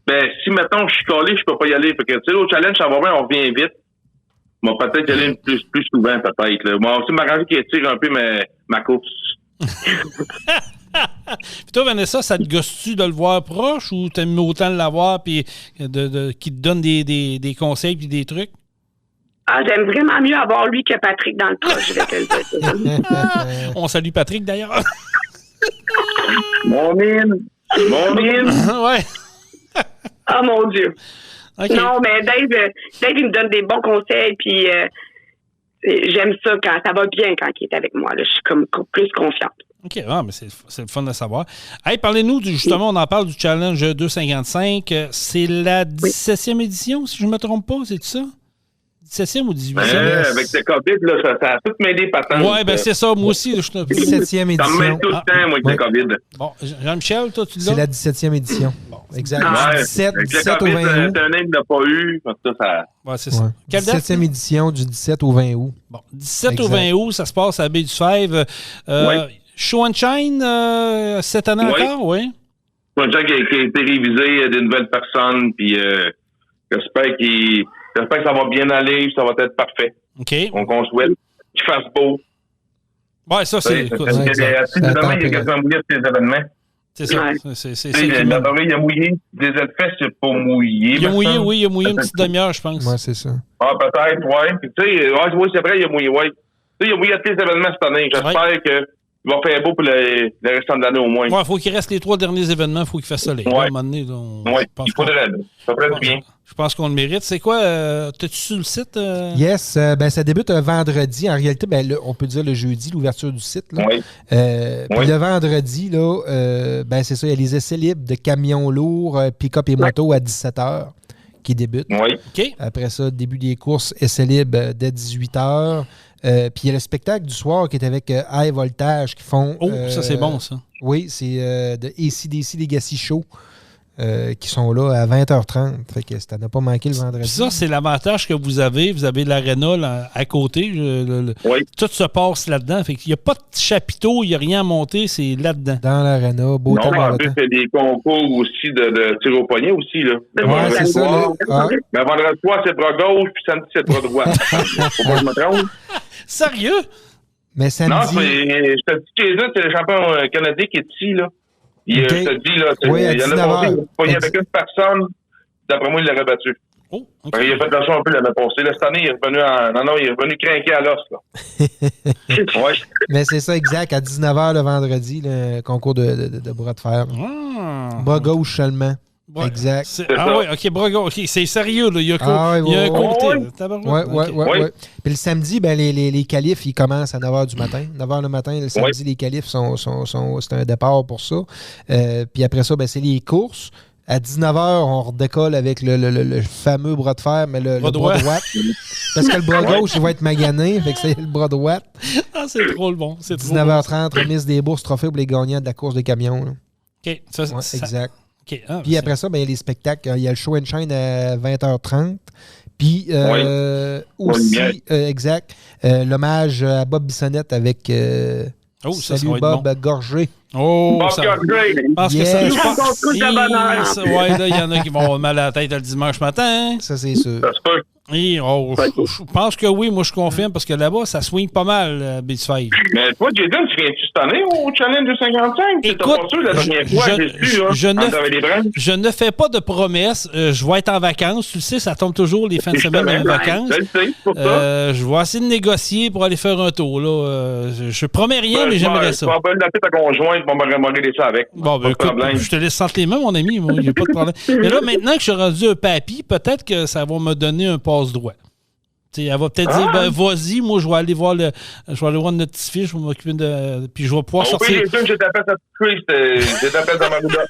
Ben, si, mettons, je suis collé, je peux pas y aller. Fait que, tu sais, au challenge, ça va bien, on revient vite. Bon, peut-être y aller plus souvent, peut-être. Là. Moi aussi, m'arranger qu'il tire un peu ma course. Puis toi, Vanessa, ça te gosse-tu de le voir proche ou t'aimes autant l'avoir puis qu'il te donne des conseils puis des trucs? Ah, j'aime vraiment mieux avoir lui que Patrick dans le proche, je vais te le dire. On salue Patrick, d'ailleurs. Mon mine! Ouais. Ah, mon Dieu. Okay. Non, mais Dave, il me donne des bons conseils, puis j'aime ça quand ça va bien quand il est avec moi. Là, je suis comme plus confiante. OK, mais c'est le fun de savoir. Hey, parlez-nous, justement, on en parle du Challenge 255. C'est la 17e édition, si je ne me trompe pas, c'est ça? 17e ou 18e? Avec le COVID, là, ça a tout mêlé patente. Oui, ben c'est ça, moi aussi. 17e édition. Ça me met tout le temps, moi, avec le COVID. Bon, Jean-Michel, toi, tu l'as? C'est la 17e édition. Bon, exact. Ouais, 17 au 20 août. C'est un an qui n'a pas eu. Ça... Ouais, c'est ça. Quelle date? 17e édition du 17 au 20 août. Bon, 17 au 20 août, ça se passe à Baie du Fèvre. Show and Shine, cette année encore, oui? Show and Shine qui a été révisé des nouvelles personnes, puis j'espère que ça va bien aller, ça va être parfait. OK. Donc, on souhaite qu'il fasse beau. Ouais, ça, c'est... Demain, il y a quasiment bouillir ces événements. C'est ça. Ouais. Il a mouillé. Des Elfes, c'est pas mouillé. Il a mouillé, oui. Il a mouillé une petite demi-heure, je pense. Oui, c'est ça. Ah, peut-être, oui. Puis, tu sais, oui, c'est vrai, il a mouillé, oui. Tu sais, il a mouillé à tous les événements cette année. J'espère que il va faire beau pour le restant de l'année au moins. Oui, il faut qu'il reste les 3 derniers événements. Il faut qu'il fasse soleil. Ouais. À un moment donné, il faudrait. Ça ferait bien. Je pense qu'on le mérite. C'est quoi? T'es-tu sur le site? Yes. Ça débute un vendredi. En réalité, on peut dire le jeudi, l'ouverture du site. Là. Oui. Puis le vendredi, là, c'est ça, il y a les essais libres de camions lourds, pick-up et moto à 17h qui débutent. Oui. OK. Après ça, début des courses, essais libres dès 18h. Puis il y a le spectacle du soir qui est avec High Voltage qui font... Oh, ça c'est bon, ça. Oui, c'est de AC/DC Legacy Show qui sont là à 20h30. Fait que ça n'a pas manqué le vendredi. Puis ça, c'est l'avantage que vous avez. Vous avez l'aréna à côté. Oui. Tout se passe là-dedans. Fait qu'il n'y a pas de chapiteau, il n'y a rien à monter, c'est là-dedans. Dans l'aréna, beau temps. Non, en plus, il y a des concours aussi de tir au poignet aussi. Là. Ouais, c'est ça. Mais vendredi soir, c'est bras gauche, puis samedi, c'est bras droit. Faut pas que je me trompe. Sérieux? Mais samedi... Non, je te dis que c'est le champion canadien qui est ici, là. Je te dis, là, oui, il y en a passé, il y avait qu'une personne, d'après moi, il l'aurait battu. Oh, okay. Il a fait de l'argent un peu l'année passée. Là, cette année, il est revenu craquer à l'os, là. Ouais. Mais c'est ça, exact. À 19h le vendredi, le concours de bras de fer. Bras gauche seulement. Ouais. Exact. Oui, OK, bras gauche. OK, c'est sérieux, là. Il y a un côté. Oui. Puis le samedi, les qualifs, ils commencent à 9h du matin. 9h le matin, le samedi, les qualifs c'est un départ pour ça. Puis après ça, c'est les courses. À 19h, on redécolle avec le fameux bras de fer, mais le bras droit. Parce que le bras gauche, il va être magané, fait que c'est le bras droit. Ah, c'est trop bon. 19h30, remise des bourses trophées pour les gagnants de la course de camions. Là. OK. Ça, exact. Okay. Puis après ça, il y a les spectacles. Il y a le show and shine à 20h30. Puis aussi, exact, l'hommage à Bob Bissonnette avec Salut Bob Gorgé. Oh, Bob Gorgé! Parce que ça, là, il y en a qui vont avoir mal à la tête le dimanche matin. Ça, c'est sûr. Je pense que oui, moi je confirme, parce que là-bas, ça swing pas mal, Beats 5. Mais toi, Jaden, tu viens-tu cette année au Challenge de 55? Écoute, pas sûr la dernière fois, je ne fais pas de promesses. Je vais être en vacances. Tu le sais, ça tombe toujours les fins de semaine en vacances. Je vais essayer de négocier pour aller faire un tour. Là. Je promets rien, mais j'aimerais ça. Je vais appeler ta conjointe pour me remonter ça avec. Bon, écoute, je te laisse sentir les mains, mon ami. Il n'y a pas de problème. Mais là, maintenant que je suis rendu un papy, peut-être que ça va me donner un passe-droit. T'sais, elle va peut-être dire, vas-y, moi, je vais aller voir notre petit fils, je vais m'occuper de... Puis je vais pouvoir sortir... Oui, je t'appelle dans ma boudotte.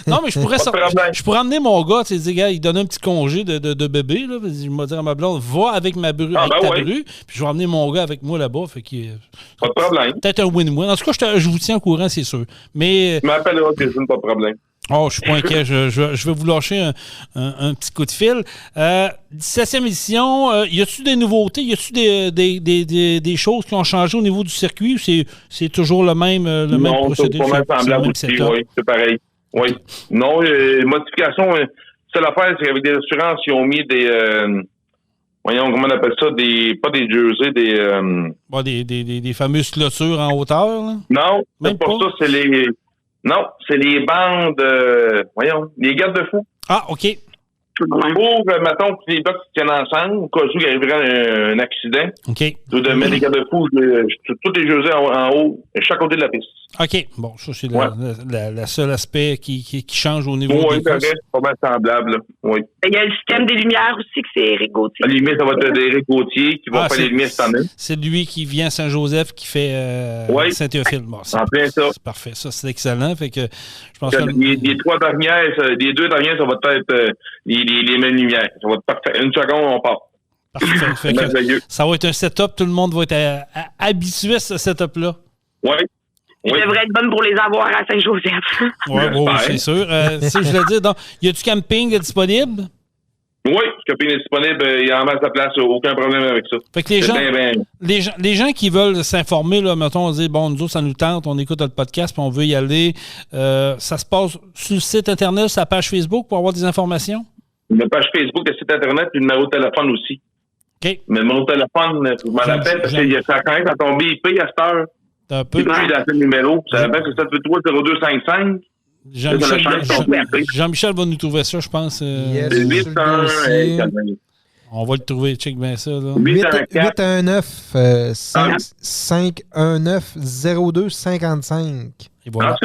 Non, mais je pourrais sortir... Je pourrais emmener mon gars, tu sais, gars, il donne un petit congé de bébé, là. Je vais dire à ma blonde, va avec ta bru, puis je vais emmener mon gars avec moi là-bas. Fait que... Pas de problème. Peut-être un win-win. En tout cas, je vous tiens au courant, c'est sûr. Mais... Tu m'appelleras, Jason, pas de problème. Oh, je suis pas inquiet. Je vais vous lâcher un petit coup de fil. 17e édition, y a-tu des nouveautés? Y a-tu des choses qui ont changé au niveau du circuit, ou c'est toujours le même procédé? Non, c'est pas mal semblable aussi. Oui, c'est pareil. Oui. Non, modification, c'est l'affaire, c'est qu'avec des assurances, ils ont mis des... voyons, comment on appelle ça? Pas des jerseys, des fameuses clôtures en hauteur, là? Non, c'est pas ça, c'est les... Non, c'est les bandes, les garde-fous. Ah, OK. Pour, mettons, que les blocs se tiennent ensemble, au cas où il arriverait un accident. OK. De mettre des garde-fous, tous les jeux en haut, à chaque côté de la piste. OK. Bon, ça, c'est le seul aspect qui change au niveau des courses. Oui, c'est pas mal semblable, là. Oui. Il y a le système des lumières aussi, que c'est Éric Gauthier. Les lumières, ça va être Éric Gauthier qui va faire les lumières cette année. C'est lui qui vient à Saint-Joseph, qui fait Saint-Théophile. Bon, en plein ça. C'est parfait. Ça, c'est excellent. Fait que je pense les trois dernières, les deux dernières, ça va être les mêmes lumières. Ça va être parfait. Une seconde, on part. Parfait. Ça va être un setup. Tout le monde va être habitué à ce setup-là. Oui. Je devrais être bonne pour les avoir à Saint-Joseph. Oui, c'est sûr. Si je le dis, donc, y a du camping disponible? Oui, le camping est disponible. Il y a en masse de place. Aucun problème avec ça. Fait que les gens qui veulent s'informer, là, mettons, on dit, bon, nous autres, ça nous tente, on écoute notre podcast, puis on veut y aller. Ça se passe sur le site Internet, sur la page Facebook, pour avoir des informations? La page Facebook, le site Internet, puis le numéro de téléphone aussi. OK. Mais le numéro de téléphone, je m'en rappelle, parce que ça a quand même tombé IP à cette heure. Un peu. Depuis le numéro. Ça rappelle que c'est 783-0255. Jean-Michel va nous trouver ça, je pense. On va le trouver. Check bien ça. 819-519-0255. Et voilà.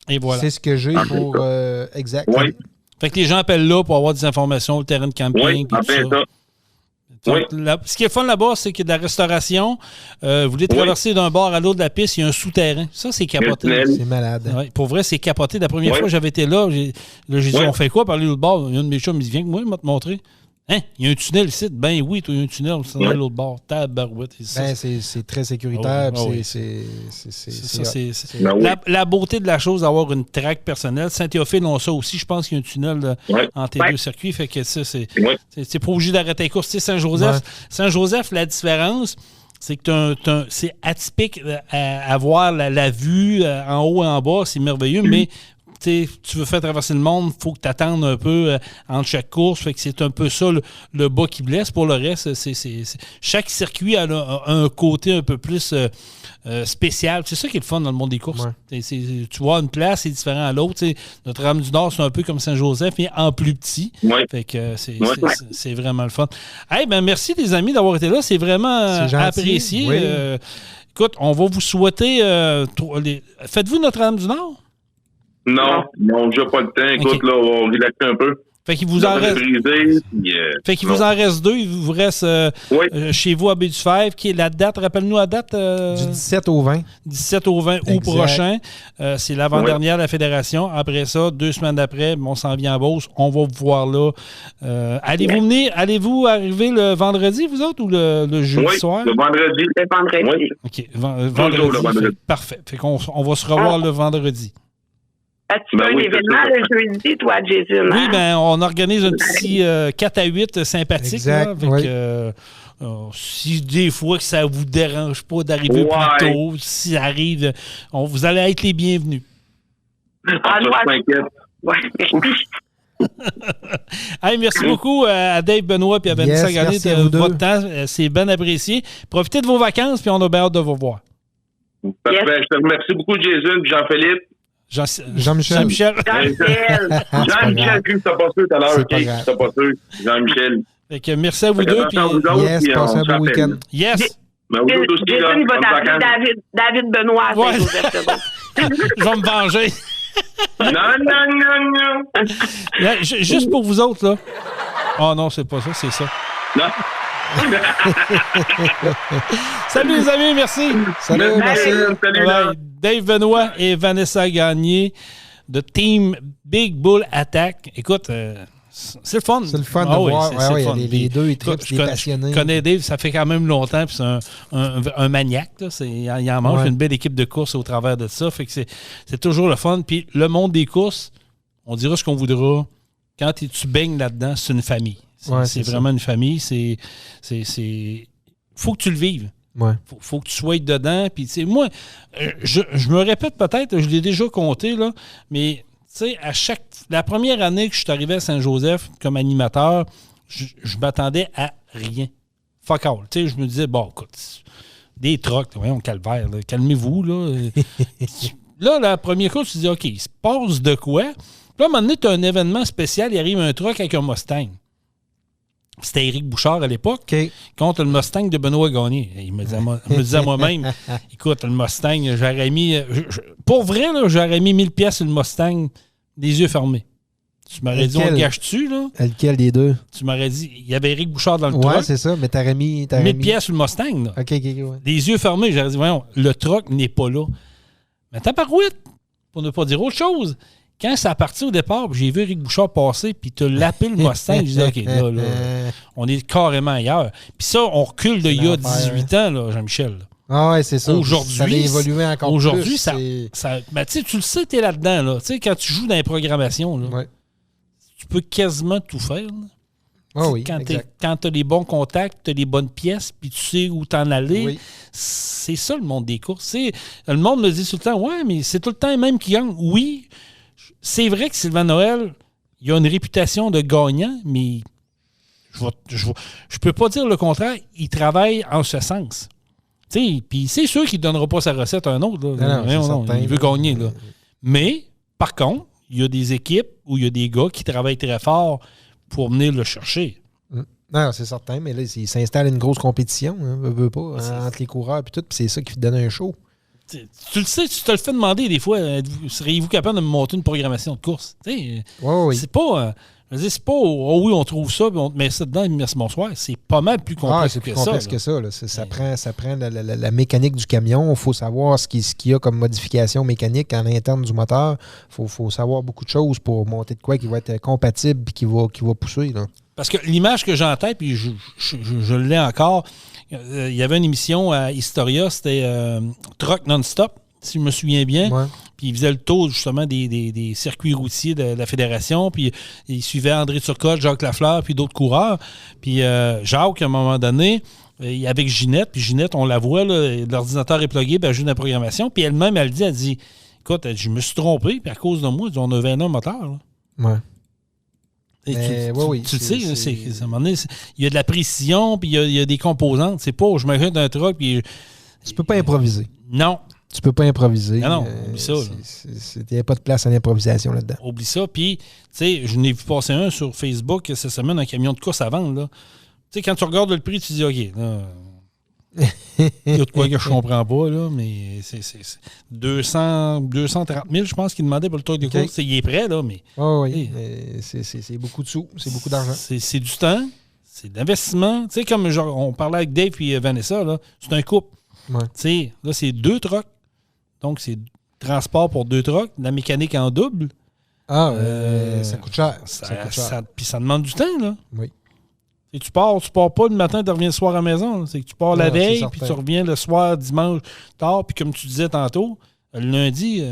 Et voilà. C'est ce que j'ai pour exact. Oui. Fait que les gens appellent là pour avoir des informations, le terrain de camping. Oui, tout ça. Oui. Ce qui est fun là-bas, c'est qu'il y a de la restauration. Vous voulez traverser d'un bord à l'autre de la piste, il y a un souterrain. Ça, c'est capoté. C'est malade. Ouais, pour vrai, c'est capoté. La première fois que j'avais été là, j'ai dit, on fait quoi par l'autre bord? Il y a un de mes chums, il me dit, viens que moi, il m'a te montrer. Hein? Il y a un tunnel ici. Ben oui, il y a un tunnel sur l'autre bord. Tabarouette. C'est très sécuritaire. La beauté de la chose d'avoir une track personnelle. Saint-Théophile ont ça aussi. Je pense qu'il y a un tunnel entre les deux circuits. Fait que ça, c'est pas obligé d'arrêter les courses. Tu sais, Saint-Joseph, la différence, c'est que c'est atypique à voir la vue en haut et en bas. C'est merveilleux, mais tu veux faire traverser le monde, il faut que tu attendes un peu entre chaque course. Fait que c'est un peu ça le bas qui blesse. Pour le reste, chaque circuit a un côté un peu plus spécial. C'est ça qui est le fun dans le monde des courses. Ouais. Tu vois, une place, c'est différent à l'autre. Notre-Dame-du-Nord, c'est un peu comme Saint-Joseph, mais en plus petit. Ouais. Fait que c'est vraiment le fun. Hey, ben merci les amis d'avoir été là. C'est vraiment apprécié. Oui. Écoute, on va vous souhaiter... Faites-vous Notre-Dame-du-Nord? Non, j'ai pas le temps. Écoute, là, on va relaxer un peu. Fait qu'il vous en reste. Vous en reste deux. Il vous reste chez vous à Baie-du-Fèvre. Qui est la date, rappelle-nous la date. Du 17 au 20. 17 au 20 août prochain. C'est l'avant-dernière de la fédération. Après ça, 2 semaines d'après, on s'en vient à Beauce. On va vous voir là. Allez-vous arriver le vendredi, vous autres, ou le jeudi soir? Le vendredi. Le vendredi. OK. Vendredi. Parfait. Fait qu'on va se revoir le vendredi. As-tu un événement le jeudi, toi, Jason? Oui, on organise un petit 4 à 8 sympathique. Exact, là, si des fois que ça vous dérange pas d'arriver plus tôt, si ça arrive, vous allez être les bienvenus. Merci beaucoup à Dave Benoît et à Vanessa Gagné de votre temps. C'est bien apprécié. Profitez de vos vacances, puis on a bien hâte de vous voir. Parfait. Je te remercie beaucoup, Jason et Jean-Philippe. Jean-Michel. Jean-Michel, tu t'as pas sûr tout à l'heure. T'as pas sûr. Jean-Michel. Fait que merci à vous deux. Puis passez un bon week-end. Yes. Jason, il va t'appeler David Benoît. Ouais. Je vais me venger. Non. Juste pour vous autres, là. Oh non, c'est pas ça, c'est ça. Non. Salut les amis, merci. Salut. Salut. Dave Benoît et Vanessa Gagné de Team Big Bull Attack. Écoute, c'est le fun. C'est le fun de voir. Les deux, ils trippent, ils sont passionnés. Je connais Dave, ça fait quand même longtemps, puis c'est un maniaque. Là. Il en mange une belle équipe de course au travers de ça. Fait que c'est toujours le fun. Puis le monde des courses, on dira ce qu'on voudra. Quand tu baignes là-dedans, c'est une famille. C'est vraiment une famille. Faut que tu le vives. Ouais. Faut que tu sois dedans. Puis, moi, je me répète peut-être, je l'ai déjà compté, là, mais la première année que je suis arrivé à Saint-Joseph comme animateur, je m'attendais à rien. Fuck all. Je me disais, bon, écoute, des trucks, voyons, calvaire, là, calmez-vous. Là, la première course, tu dis, OK, il se passe de quoi? Puis là, à un moment donné, tu as un événement spécial, il arrive un truck avec un Mustang. C'était Éric Bouchard à l'époque, contre le Mustang de Benoît Gagné. Il me disait à moi-même, écoute, le Mustang, j'aurais mis... pour vrai, là, j'aurais mis 1000$ sur le Mustang, les yeux fermés. Tu m'aurais dit, on le gâche-tu, là? Lequel des deux? Tu m'aurais dit, il y avait Éric Bouchard dans le truck. Ouais, c'est ça, mais t'aurais mis... 1000$ sur le Mustang, là. OK, ouais. Les yeux fermés, j'aurais dit, voyons, le truck n'est pas là. Mais tabarouette, pour ne pas dire autre chose... Quand ça a parti au départ, j'ai vu Éric Bouchard passer, puis tu l'as appelé le Mustang, je disais, OK, là, on est carrément ailleurs. Puis ça, on recule d'il y a 18 ans, là, Jean-Michel. Ah ouais, c'est ça. Aujourd'hui, ça a évolué encore plus. Aujourd'hui, ça ben, tu le sais, tu es là-dedans. Là. Quand tu joues dans les programmations, là, tu peux quasiment tout faire. Là. Oh oui, quand tu as les bons contacts, tu as les bonnes pièces, puis tu sais où t'en aller. C'est ça, le monde des courses. Le monde me dit tout le temps, ouais, mais c'est tout le temps les mêmes qui gagnent. Oui, c'est vrai que Sylvain Noël, il a une réputation de gagnant, mais je peux pas dire le contraire. Il travaille en ce sens. Puis c'est sûr qu'il ne donnera pas sa recette à un autre. Là. Non, il veut gagner. Là. Mais Par contre, il y a des équipes où il y a des gars qui travaillent très fort pour venir le chercher. Non, c'est certain, mais là, il s'installe une grosse compétition, veut pas, entre les coureurs et tout, puis c'est ça qui donne un show. Tu le sais, tu te le fais demander des fois, seriez-vous capable de me monter une programmation de course? Oui. C'est pas... c'est pas, oh oui, on trouve ça, puis on te met ça dedans, merci, bonsoir. C'est pas mal plus complexe que ça. C'est plus complexe que ça. Là. Ça prend la mécanique du camion. Il faut savoir ce qu'il y a comme modification mécanique en interne du moteur. Il faut savoir beaucoup de choses pour monter de quoi qui va être compatible et qui va pousser. Là. Parce que l'image que j'ai en tête, puis je l'ai encore, il y avait une émission à Historia, c'était Truck Non-Stop, si je me souviens bien. Ouais. Puis il faisait le tour, justement, des circuits routiers de la Fédération. Puis il suivait André Turcotte, Jacques Lafleur, puis d'autres coureurs. Puis Jacques, à un moment donné, avec Ginette, puis Ginette, on la voit, là, l'ordinateur est plugué, puis elle joue dans la programmation. Puis elle-même, elle dit, écoute, je me suis trompé, puis à cause de moi, on a 21 moteurs. Là. Ouais. Tu le sais, à un moment donné, il y a de la précision, puis il y a des composantes. C'est pas, je m'arrête d'un truck, puis... Tu peux pas improviser. Non. Tu peux pas improviser. Non, oublie ça. Il n'y a pas de place à l'improvisation là-dedans. Oublie ça. Puis, tu sais, je n'ai vu passer un sur Facebook cette semaine, un camion de course à vendre. Tu sais, quand tu regardes le prix, tu dis, OK, là, il y a de quoi que je comprends pas, là, mais c'est 230 000, je pense, qu'il demandait pour le truc de course. Il est prêt, là, mais... oui, c'est beaucoup de sous, c'est beaucoup d'argent. C'est du temps, c'est de l'investissement. Tu sais, comme genre, on parlait avec Dave et Vanessa, là, c'est un couple. Ouais. Tu sais, là, c'est 2 trucks. Donc, c'est transport pour 2 trucks, la mécanique en double. Ça coûte cher. Puis ça demande du temps, là. Oui. Et tu pars pas le matin, tu reviens le soir à la maison. Là. C'est que tu pars la veille, puis tu reviens le soir, dimanche, tard. Puis comme tu disais tantôt, le lundi,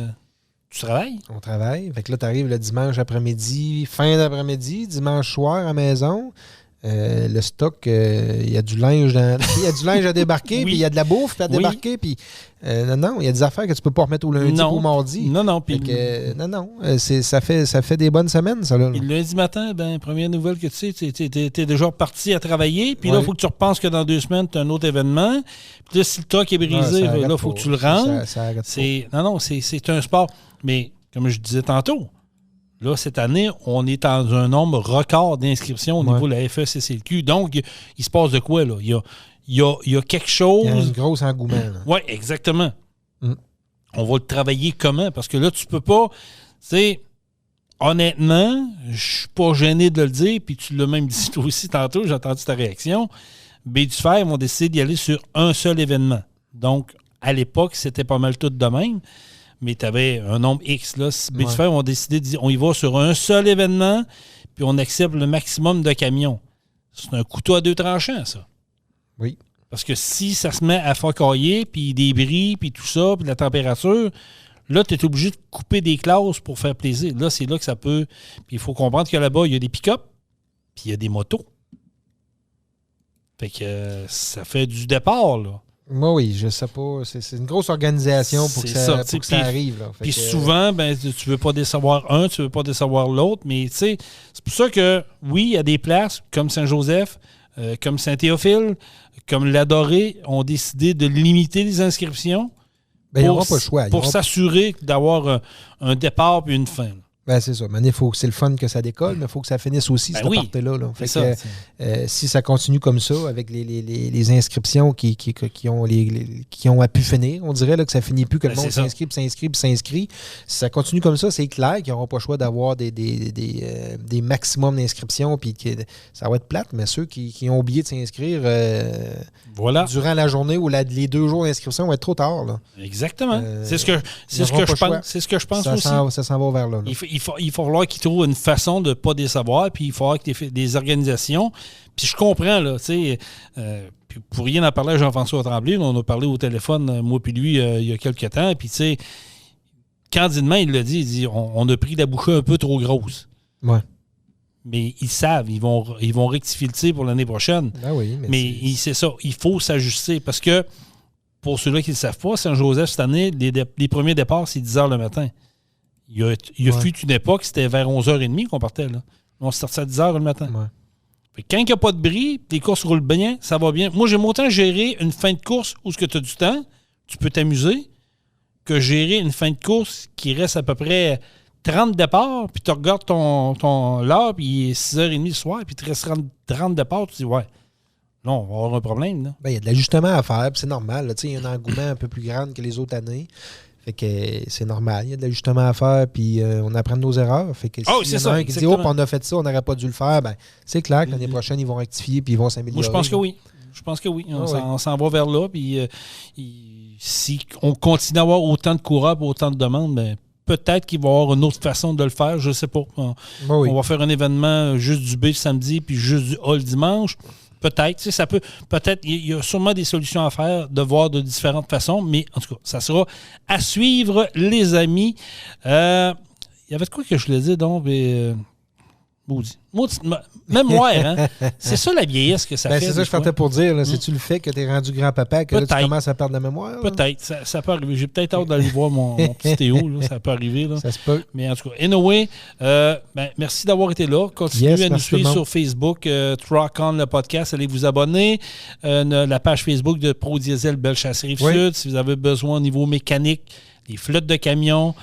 tu travailles. On travaille. Fait que là, tu arrives le dimanche après-midi, fin d'après-midi, dimanche soir à la maison. Le stock, il y a du linge il y a du linge à débarquer, puis il y a de la bouffe à débarquer, puis non, il y a des affaires que tu peux pas remettre au lundi ou au mardi. Non. Ça fait des bonnes semaines, ça. Là. Puis le lundi matin, première nouvelle que tu sais, t'es déjà parti à travailler, puis là, il faut que tu repenses que dans 2 semaines, tu as un autre événement. Puis là, si le truck est brisé, là, il faut que tu le rendes. C'est un sport. Mais, comme je disais tantôt, là, cette année, on est dans un nombre record d'inscriptions au niveau de la FECCLQ. Donc, il se passe de quoi, là? Il y a quelque chose... Il y a un gros engouement. Oui, exactement. On va le travailler comment? Parce que là, tu peux pas... Tu sais, honnêtement, je suis pas gêné de le dire, puis tu l'as même dit toi aussi tantôt, j'ai entendu ta réaction. B-du-Fer vont décider d'y aller sur un seul événement. Donc, à l'époque, c'était pas mal tout de même. Mais tu avais un nombre X. Là. B-du-Fer ont décidé de dire on y va sur un seul événement, puis on accepte le maximum de camions. C'est un couteau à 2 tranchants, ça. Oui. Parce que si ça se met à focailler, puis des bris, puis tout ça, puis la température, là, tu es obligé de couper des classes pour faire plaisir. Là, c'est là que ça peut... Puis il faut comprendre que là-bas, il y a des pick-up, puis il y a des motos. Fait que ça fait du départ, là. Moi, oui, je sais pas. C'est une grosse organisation pour que ça arrive. Là. Puis souvent, tu veux pas décevoir un, tu veux pas décevoir l'autre, mais tu sais, c'est pour ça que, oui, il y a des places comme Saint-Joseph, comme Saint-Théophile, comme l'Adoré, ont décidé de limiter les inscriptions pour s'assurer d'avoir un départ puis une fin. C'est ça. Mais c'est le fun que ça décolle, mais il faut que ça finisse aussi, cette partie-là. Là. Fait que, si ça continue comme ça, avec les inscriptions qui ont pu finir, on dirait là, que ça finit plus, que le monde s'inscrit. Si ça continue comme ça, c'est clair qu'ils n'auront pas le choix d'avoir des maximums d'inscriptions, puis que ça va être plate, mais ceux qui ont oublié de s'inscrire durant la journée ou les 2 jours d'inscription vont être trop tard. Là. Exactement. C'est ce que je pense aussi. Ça s'en va vers là. Il faut falloir qu'ils trouvent une façon de ne pas décevoir, puis il faut falloir qu'il y ait des organisations. Puis je comprends, là, tu sais, pour rien en parler à Jean-François Tremblay, on a parlé au téléphone, moi puis lui, il y a quelques temps, puis tu sais, candidement, il l'a dit, il dit, on a pris la bouchée un peu trop grosse. Ouais. Mais ils savent, ils vont rectifier le tir pour l'année prochaine. Ben oui, mais c'est ça, il faut s'ajuster, parce que, pour ceux-là qui ne le savent pas, Saint-Joseph, cette année, les premiers départs, c'est 10 h le matin. Il y a fut une époque, c'était vers 11h30 qu'on partait. Là. On se sortait à 10h le matin. Ouais. Fait que quand il n'y a pas de bris, les courses roulent bien, ça va bien. Moi, j'aime autant gérer une fin de course où tu as du temps, tu peux t'amuser, que gérer une fin de course qui reste à peu près 30 départs, puis tu regardes l'heure, puis il est 6h30 le soir, puis il te reste 30 départs, tu dis, ouais, là, on va avoir un problème. Là. Ben, il y a de l'ajustement à faire, puis c'est normal. Il y a un engouement un peu plus grand que les autres années. Fait que c'est normal. Il y a de l'ajustement à faire, puis on apprend de nos erreurs. Fait que c'est ça. Un qui dit, on a fait ça, on n'aurait pas dû le faire, ben, c'est clair que l'année prochaine, ils vont rectifier, puis ils vont s'améliorer. Moi, je pense que oui. On s'en va vers là, puis si on continue à avoir autant de coureurs et autant de demandes, ben, peut-être qu'il va y avoir une autre façon de le faire, je ne sais pas. On va faire un événement juste du B le samedi, puis juste du A le dimanche. Peut-être, ça peut. Peut-être, il y a sûrement des solutions à faire, de voir de différentes façons, mais en tout cas, ça sera à suivre, les amis. Il y avait de quoi que je voulais dire, donc, mémoire, hein? C'est ça la vieillesse que ça fait. C'est ça que je partais pour dire. C'est-tu le fait que tu es rendu grand-papa que là, tu commences à perdre la mémoire? Là? Peut-être. Ça peut arriver. J'ai peut-être hâte d'aller voir mon petit Théo. Là. Ça peut arriver. Là. Ça se peut. Mais en tout cas, anyway, merci d'avoir été là. Continuez à nous suivre sur Facebook, Truck On le podcast. Allez vous abonner. La page Facebook de Pro Diesel Bellechasse Rive-Sud. Si vous avez besoin au niveau mécanique, les flottes de camions,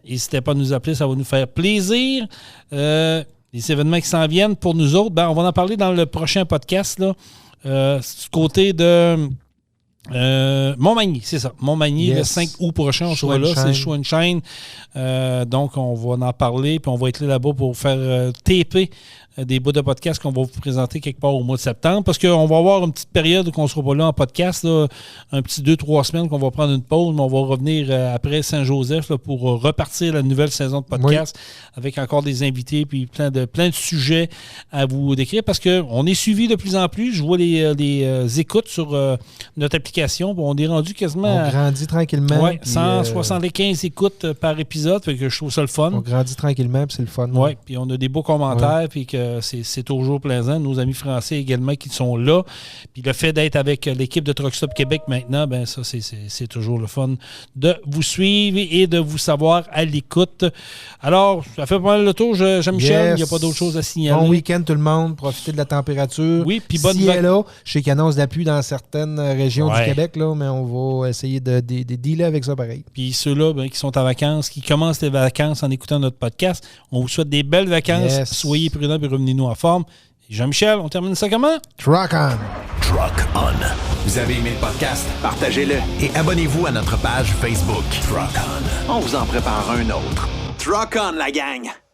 n'hésitez pas à nous appeler, ça va nous faire plaisir. Les événements qui s'en viennent pour nous autres, on va en parler dans le prochain podcast. Là, du côté de Montmagny, c'est ça. Montmagny, le 5 août prochain, on sera là. C'est Show and Shine. Donc, on va en parler, puis on va être là-bas pour faire taper des bouts de podcast qu'on va vous présenter quelque part au mois de septembre, parce qu'on va avoir une petite période où on ne sera pas là en podcast, là, un petit 2-3 semaines qu'on va prendre une pause, mais on va revenir après Saint-Joseph là, pour repartir la nouvelle saison de podcast avec encore des invités puis plein de sujets à vous décrire, parce qu'on est suivi de plus en plus. Je vois les écoutes sur notre application. On est rendu quasiment... On grandit tranquillement. Oui, 175 écoutes par épisode, fait que je trouve ça le fun. On grandit tranquillement, puis c'est le fun. Oui, puis on a des beaux commentaires, puis que c'est toujours plaisant. Nos amis français également qui sont là. Puis le fait d'être avec l'équipe de Truck Stop Québec maintenant, ça, c'est toujours le fun de vous suivre et de vous savoir à l'écoute. Alors, ça fait pas mal le tour, Jean-Michel. Il n'y a pas d'autre chose à signaler. Bon week-end tout le monde. Profitez de la température. Oui, puis bonne là, je sais qu'il annonce d'appui dans certaines régions du Québec, là, mais on va essayer de dealer avec ça pareil. Puis ceux-là qui sont en vacances, qui commencent les vacances en écoutant notre podcast, on vous souhaite des belles vacances. Soyez prudents et revenez-nous en forme. Et Jean-Michel, on termine ça comment? Truck On. Truck On. Vous avez aimé le podcast? Partagez-le et abonnez-vous à notre page Facebook. Truck On. On vous en prépare un autre. Truck On, la gang!